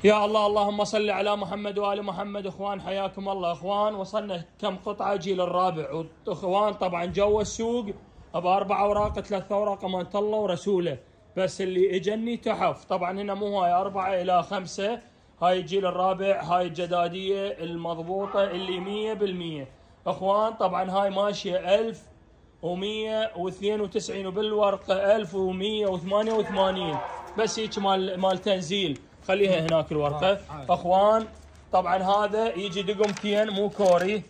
يا الله اللهم صل على محمد وآل محمد. اخوان حياكم الله. اخوان وصلنا كم قطعة جيل الرابع. واخوان طبعا جو السوق ب4 اوراق 3 اوراق امانة الله ورسوله، بس اللي اجني تحف. طبعا هنا مو هاي 4 إلى 5، هاي الجيل الرابع، هاي الجدادية المضبوطة اللي 100%. اخوان طبعا هاي ماشية 1192 وبالورقة 1188، بس هيك مال تنزيل. خليها هناك الورقة. اخوان طبعا هذا يجي دقمتين مو كوري،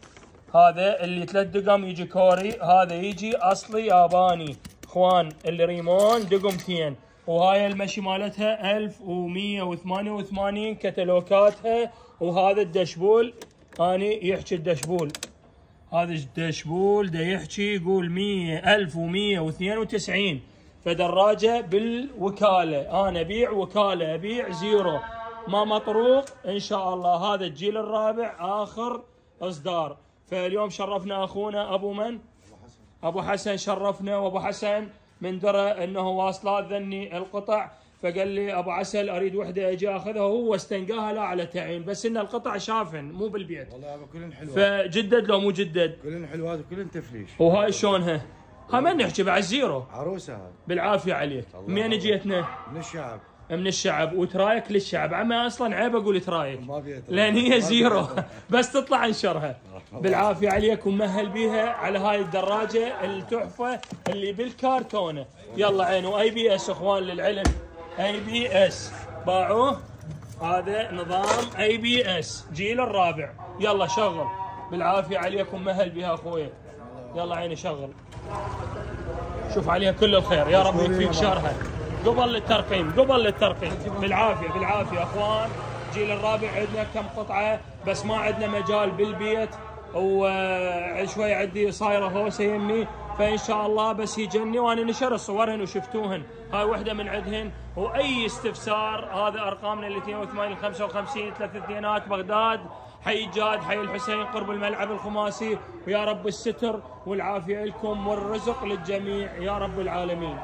هذا اللي 3 دقم يجي كوري، هذا يجي اصلي ياباني. اخوان اللي ريمون دقمتين، وهاي المشي مالتها 1188 كتالوجاتها. وهذا الدشبول، اني يحكي الدشبول، هذا الدشبول دا يحكي يقول 1192. فدراجة بالوكالة، انا ابيع وكالة، ابيع زيرو ما مطروق ان شاء الله. هذا الجيل الرابع اخر اصدار. فاليوم شرفنا اخونا ابو من؟ ابو حسن شرفنا. وابو حسن من درى انه واصلات ذني القطع، فقال لي ابو عسل اريد وحده اجي اخذها، هو استنقاها لا على تعيين، بس ان القطع شافن مو بالبيت. والله ابو كلن حلوات. فجدد لو مو جدد؟ كلن حلوات وكلن تفليش. وهاي شلونها؟ ها من نحكي بعد زيرو. عروسه هاي. بالعافيه عليك. منين جيتنا؟ من الشعب. من الشعب. وترايك للشعب. عمي اصلا عيب اقول ترايك لان هي زيرو بس تطلع انشرها. بالعافيه عليك ومهل بيها على هاي الدراجه التحفه اللي بالكارتونه. يلا عينو اي بي اس اخوان للعلم، اي بي اس باعوه. هذا نظام اي بي اس جيل الرابع. يلا شغل. بالعافيه عليكم مهل بها اخويا. يلا عيني شغل. شوف عليها كل الخير يا رب يكفيك شرها. قبل للترقيم، قبل للترقيم. بالعافيه بالعافيه اخوان. جيل الرابع عندنا كم قطعه، بس ما عندنا مجال بالبيت، وشوي عندي صايره هوسه يمي، فان شاء الله بس يجني. وانا نشر صورهن وشفتوهن، هاي وحده من عندهن. واي استفسار هذا ارقامنا ال 82 55 32 بغداد، حي جاد، حي الحسين، قرب الملعب الخماسي. ويا رب الستر والعافيه لكم والرزق للجميع يا رب العالمين.